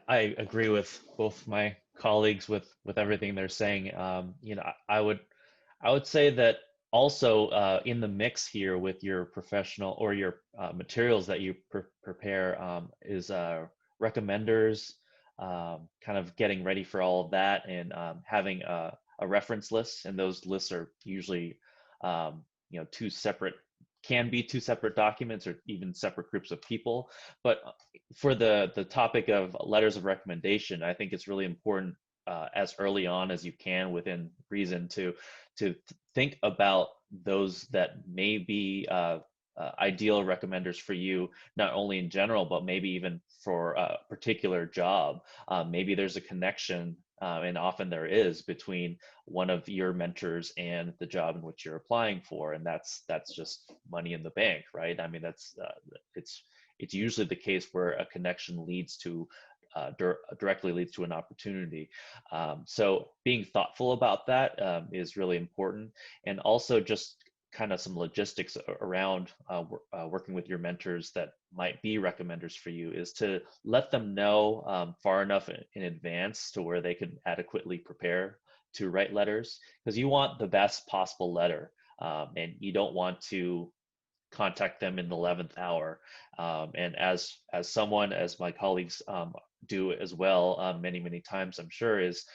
S6: I agree with both my colleagues with everything they're saying. I would say that also in the mix here with your professional or your materials that you prepare is recommenders, kind of getting ready for all of that, and having a reference list, and those lists are usually two separate, can be two separate documents or even separate groups of people. But for the topic of letters of recommendation, I think it's really important as early on as you can within reason to think about those that may be ideal recommenders for you, not only in general, but maybe even for a particular job. Maybe there's a connection, and often there is, between one of your mentors and the job in which you're applying for, and that's just money in the bank, right? I mean, that's it's usually the case where a connection leads to directly leads to an opportunity. So being thoughtful about that is really important, and also just kind of some logistics around working with your mentors that might be recommenders for you is to let them know far enough in advance to where they can adequately prepare to write letters, because you want the best possible letter, and you don't want to contact them in the 11th hour. And as someone, as my colleagues do as well, many times, I'm sure, is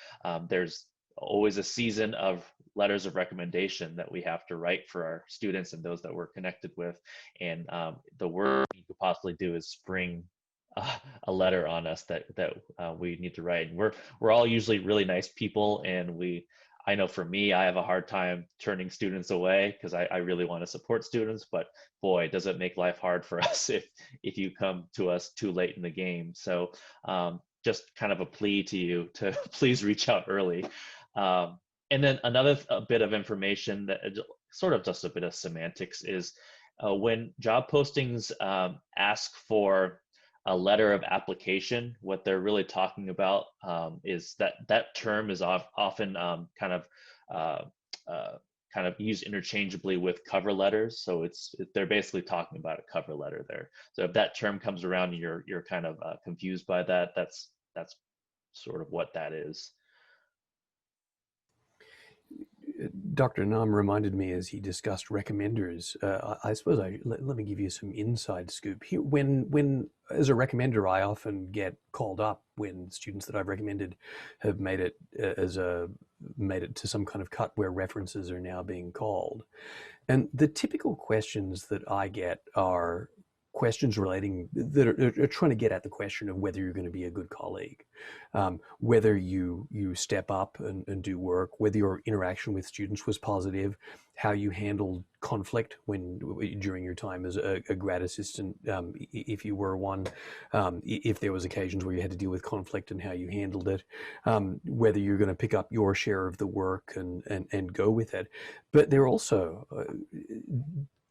S6: there's always a season of letters of recommendation that we have to write for our students and those that we're connected with. And the worst you could possibly do is spring a letter on us that we need to write. We're all usually really nice people, and I know for me, I have a hard time turning students away because I really want to support students, but boy, does it make life hard for us if you come to us too late in the game. So just kind of a plea to you to please reach out early. And then another bit of information that sort of just a bit of semantics is when job postings ask for a letter of application, what they're really talking about is that term is often kind of used interchangeably with cover letters. So they're basically talking about a cover letter there. So if that term comes around and you're kind of confused by that, that's sort of what that is.
S5: Dr. Nam reminded me as he discussed recommenders. I suppose let me give you some inside scoop here. When as a recommender, I often get called up when students that I've recommended have made it to some kind of cut where references are now being called. And the typical questions that I get are questions relating that are trying to get at the question of whether you're going to be a good colleague, whether you step up and do work, whether your interaction with students was positive, how you handled conflict during your time as a grad assistant, if you were one, if there was occasions where you had to deal with conflict and how you handled it, whether you're going to pick up your share of the work and go with it. But they're also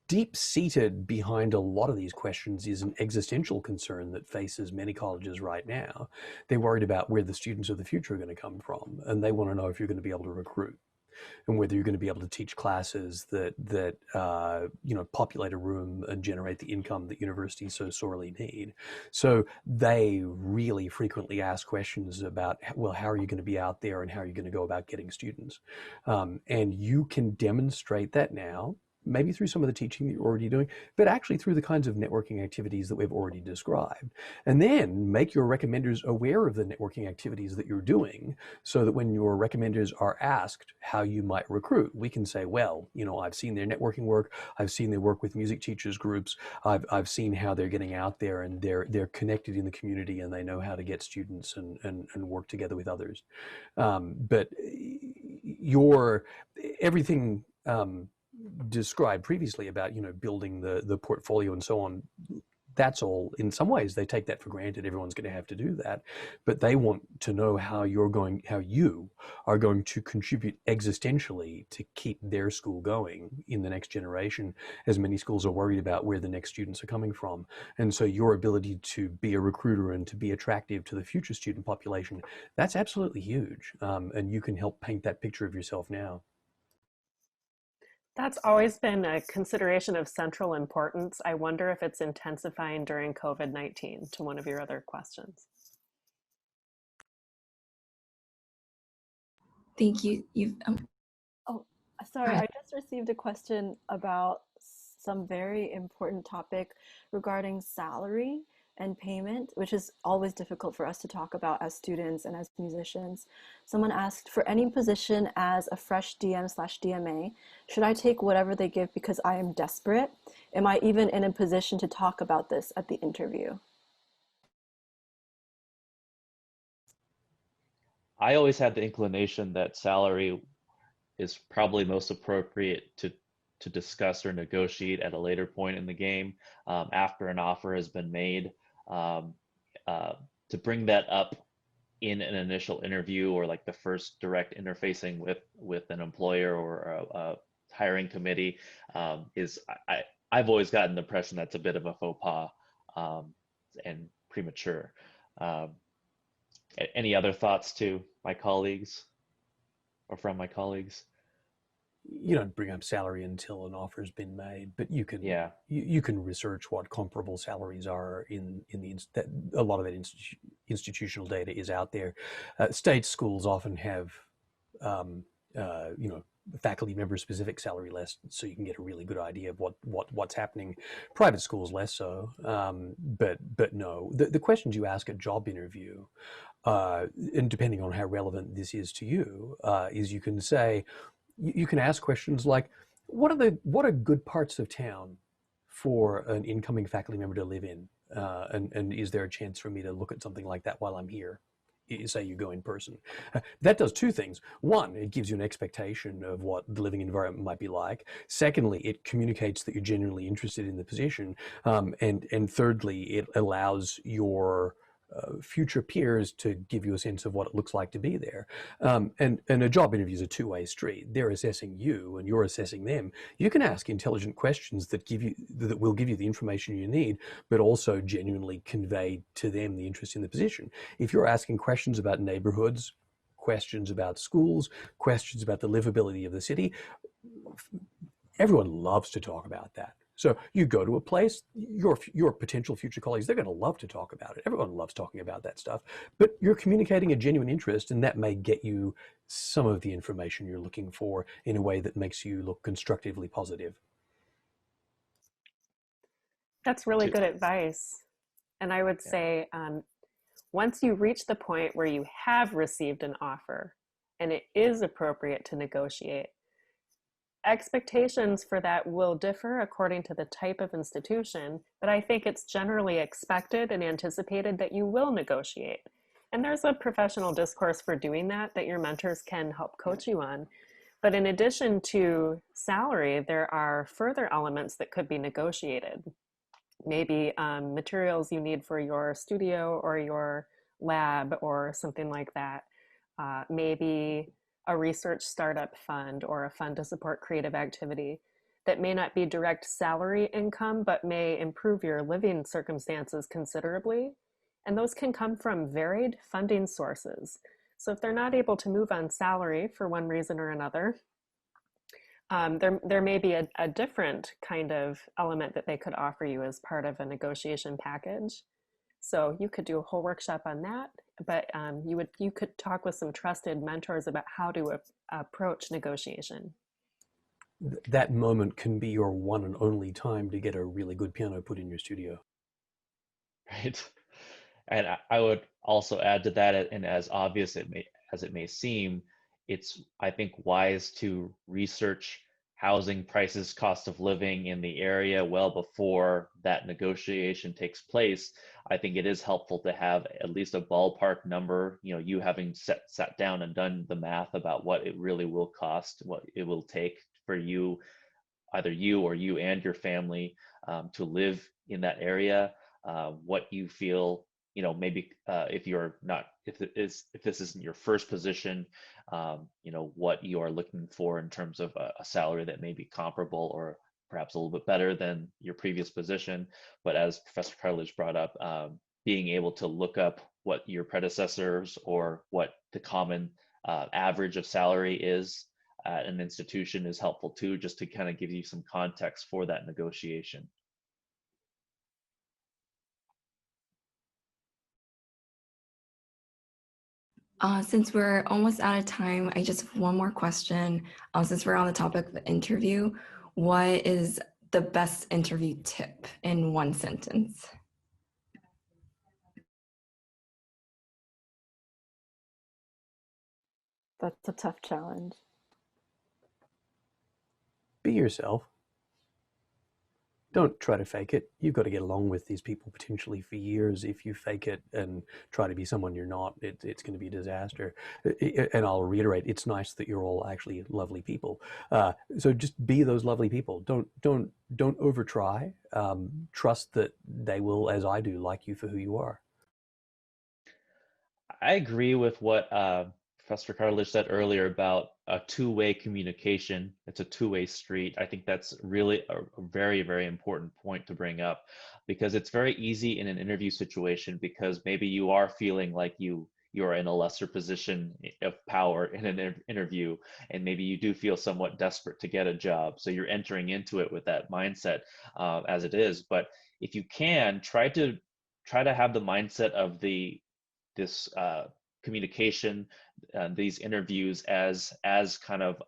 S5: deep-seated behind a lot of these questions is an existential concern that faces many colleges right now. They're worried about where the students of the future are going to come from, and they want to know if you're going to be able to recruit, and whether you're going to be able to teach classes that populate a room and generate the income that universities so sorely need. So they really frequently ask questions about, well, how are you going to be out there and how are you going to go about getting students? And you can demonstrate that now, maybe through some of the teaching that you're already doing, but actually through the kinds of networking activities that we've already described. And then make your recommenders aware of the networking activities that you're doing, so that when your recommenders are asked how you might recruit, we can say, well, I've seen their networking work, I've seen their work with music teachers groups, I've seen how they're getting out there and they're connected in the community and they know how to get students and work together with others. But everything described previously about building the portfolio and so on, that's all, in some ways they take that for granted. Everyone's going to have to do that, but they want to know how you are going to contribute existentially to keep their school going in the next generation, as many schools are worried about where the next students are coming from. And so your ability to be a recruiter and to be attractive to the future student population, that's absolutely huge, and you can help paint that picture of yourself now.
S4: That's always been a consideration of central importance. I wonder if it's intensifying during COVID-19, to one of your other questions.
S2: Thank you.
S1: Oh, sorry, I just received a question about some very important topic regarding salary and payment, which is always difficult for us to talk about as students and as musicians. Someone asked, for any position as a fresh DM/DMA, should I take whatever they give because I am desperate? Am I even in a position to talk about this at the interview?
S6: I always had the inclination that salary is probably most appropriate to discuss or negotiate at a later point in the game, after an offer has been made. To bring that up in an initial interview, or like the first direct interfacing with an employer or a hiring committee, I've always gotten the impression that's a bit of a faux pas, and premature. Any other thoughts to my colleagues or from my colleagues?
S5: You don't bring up salary until an offer's been made, but you can
S6: Yeah.
S5: you can research what comparable salaries are in the that a lot of that institutional data is out there. State schools often have faculty member specific salary lists, so you can get a really good idea of what's happening. Private schools less so, but no, the questions you ask at job interview, and depending on how relevant this is to you, is you can say, you can ask questions like, what are good parts of town for an incoming faculty member to live in, and is there a chance for me to look at something like that while I'm here? Say you go in person. That does two things. One, it gives you an expectation of what the living environment might be like. Secondly, it communicates that you're genuinely interested in the position. And thirdly, it allows your future peers to give you a sense of what it looks like to be there. And a job interview is a two-way street. They're assessing you and you're assessing them. You can ask intelligent questions that will give you the information you need, but also genuinely convey to them the interest in the position. If you're asking questions about neighborhoods, questions about schools, questions about the livability of the city, everyone loves to talk about that. So you go to a place, your potential future colleagues, they're going to love to talk about it. Everyone loves talking about that stuff, but you're communicating a genuine interest, and that may get you some of the information you're looking for in a way that makes you look constructively positive.
S4: That's really good advice. And I would say, once you reach the point where you have received an offer and it is appropriate to negotiate, expectations for that will differ according to the type of institution, but I think it's generally expected and anticipated that you will negotiate. And there's a professional discourse for doing that your mentors can help coach you on. But in addition to salary, there are further elements that could be negotiated. Maybe materials you need for your studio or your lab or something like that. Maybe a research startup fund or a fund to support creative activity that may not be direct salary income, but may improve your living circumstances considerably. And those can come from varied funding sources. So if they're not able to move on salary for one reason or another, there may be a different kind of element that they could offer you as part of a negotiation package. So you could do a whole workshop on that, but you could talk with some trusted mentors about how to approach negotiation.
S5: That moment can be your one and only time to get a really good piano put in your studio.
S6: Right. And I would also add to that, and as obvious as it may seem, it's, I think, wise to research housing prices, cost of living in the area well before that negotiation takes place. I think it is helpful to have at least a ballpark number, you having sat down and done the math about what it really will cost, what it will take for you, either you or you and your family, to live in that area, what you feel, maybe if this isn't your first position, what you are looking for in terms of a salary that may be comparable or perhaps a little bit better than your previous position. But as Professor Cartledge brought up, being able to look up what your predecessors or what the common average of salary is at an institution is helpful too, just to kind of give you some context for that negotiation.
S2: Since we're almost out of time, I just have one more question. Since we're on the topic of the interview, what is the best interview tip in one sentence?
S1: That's a tough challenge.
S5: Be yourself. Don't try to fake it. You've got to get along with these people potentially for years. If you fake it and try to be someone you're not, it's going to be a disaster. And I'll reiterate, it's nice that you're all actually lovely people. So just be those lovely people. Don't over try. Trust that they will, as I do, like you for who you are.
S6: I agree with what Professor Cartledge said earlier about a two-way communication. It's a two-way street. I think that's really a very, very important point to bring up, because it's very easy in an interview situation, because maybe you are feeling like you're in a lesser position of power in an interview, and maybe you do feel somewhat desperate to get a job. So you're entering into it with that mindset as it is. But if you can, try to have the mindset of this communication, these interviews as kind of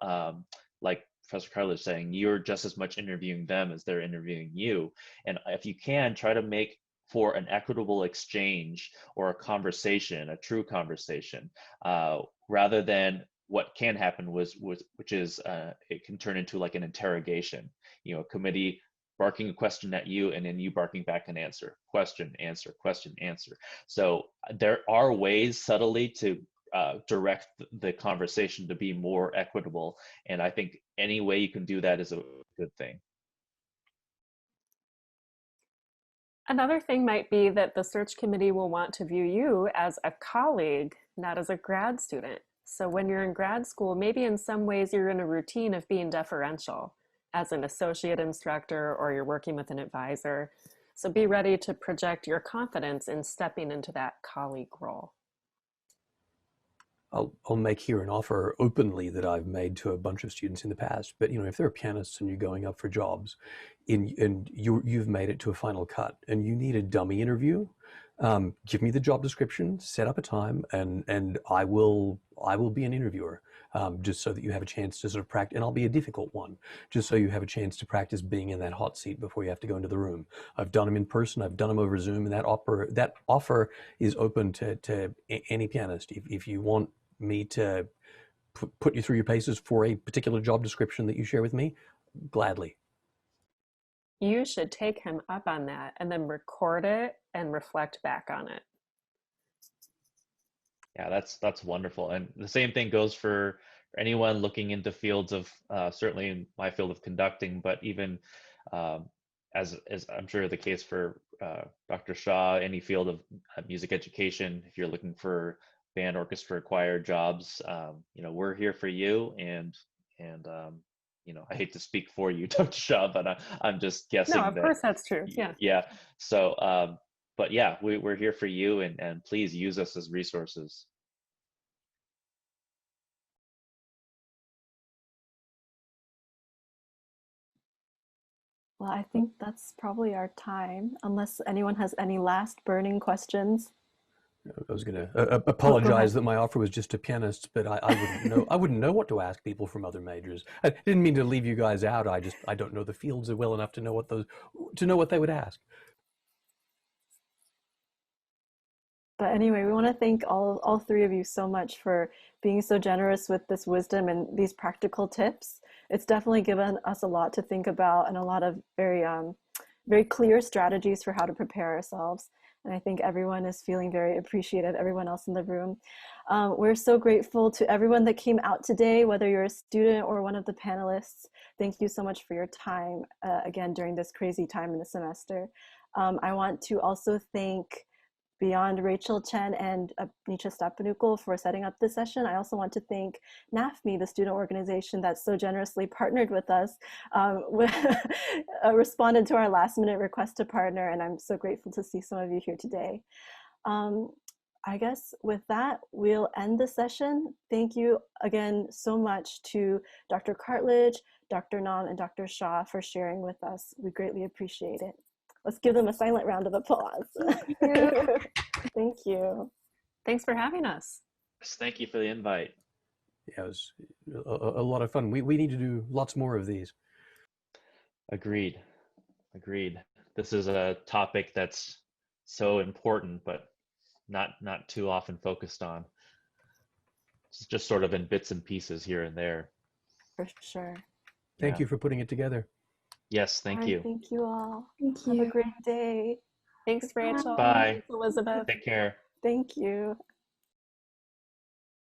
S6: like Professor Cartledge saying, you're just as much interviewing them as they're interviewing you. And if you can, try to make for an equitable exchange or a conversation, a true conversation, rather than what can happen which is it can turn into like an interrogation. You know, a committee barking a question at you and then you barking back an answer, question, answer, question, answer. So there are ways subtly to direct the conversation to be more equitable. And I think any way you can do that is a good thing.
S4: Another thing might be that the search committee will want to view you as a colleague, not as a grad student. So when you're in grad school, maybe in some ways you're in a routine of being deferential as an associate instructor, or you're working with an advisor. So be ready to project your confidence in stepping into that colleague role.
S5: I'll make here an offer openly that I've made to a bunch of students in the past. But if there are pianists and you're going up for jobs, and you've made it to a final cut, and you need a dummy interview, give me the job description, set up a time, and I will be an interviewer, just so that you have a chance to sort of practice. And I'll be a difficult one, just so you have a chance to practice being in that hot seat before you have to go into the room. I've done them in person. I've done them over Zoom, and that offer is open to any pianist. If you want me to put you through your paces for a particular job description that you share with me, gladly.
S4: You should take him up on that and then record it and reflect back on it.
S6: Yeah, that's wonderful. And the same thing goes for anyone looking into fields of, certainly in my field of conducting, but even as I'm sure the case for Dr. Shaw, any field of music education, if you're looking for band, orchestra, choir jobs, we're here for you. And I hate to speak for you, Dr. Shaw, but I'm just guessing.
S4: No, of course that's true. Yeah.
S6: Yeah. So, but yeah, we're here for you, and please use us as resources.
S1: Well, I think that's probably our time, unless anyone has any last burning questions.
S5: I was going to apologize that my offer was just to pianists, but I wouldn't know what to ask people from other majors. I didn't mean to leave you guys out. I don't know the fields well enough to know what they would ask.
S1: But anyway, we want to thank all three of you so much for being so generous with this wisdom and these practical tips. It's definitely given us a lot to think about and a lot of very clear strategies for how to prepare ourselves. And I think everyone is feeling very appreciative, everyone else in the room. We're so grateful to everyone that came out today, whether you're a student or one of the panelists. Thank you so much for your time, again, during this crazy time in the semester. I want to also thank, beyond Rachel Chen and Nietzsche Stapanukul for setting up this session, I also want to thank NAFME, the student organization that so generously partnered with us, responded to our last minute request to partner, and I'm so grateful to see some of you here today. I guess with that, we'll end the session. Thank you again so much to Dr. Cartledge, Dr. Nam, and Dr. Shaw for sharing with us. We greatly appreciate it. Let's give them a silent round of applause.
S2: Thank you.
S1: Thank you.
S4: Thanks for having us.
S6: Thank you for the invite.
S5: Yeah, it was a lot of fun. We need to do lots more of these.
S6: Agreed. This is a topic that's so important, but not too often focused on. just sort of in bits and pieces here and there.
S1: For sure.
S5: Thank
S6: Yeah.
S5: you for putting it together.
S6: Yes, thank
S1: All right,
S6: you.
S1: thank you all.
S2: Thank
S1: Have a
S2: you.
S1: great day.
S4: Thanks, Rachel.
S6: Bye.
S4: Thanks, Elizabeth.
S6: Take care.
S1: Thank you.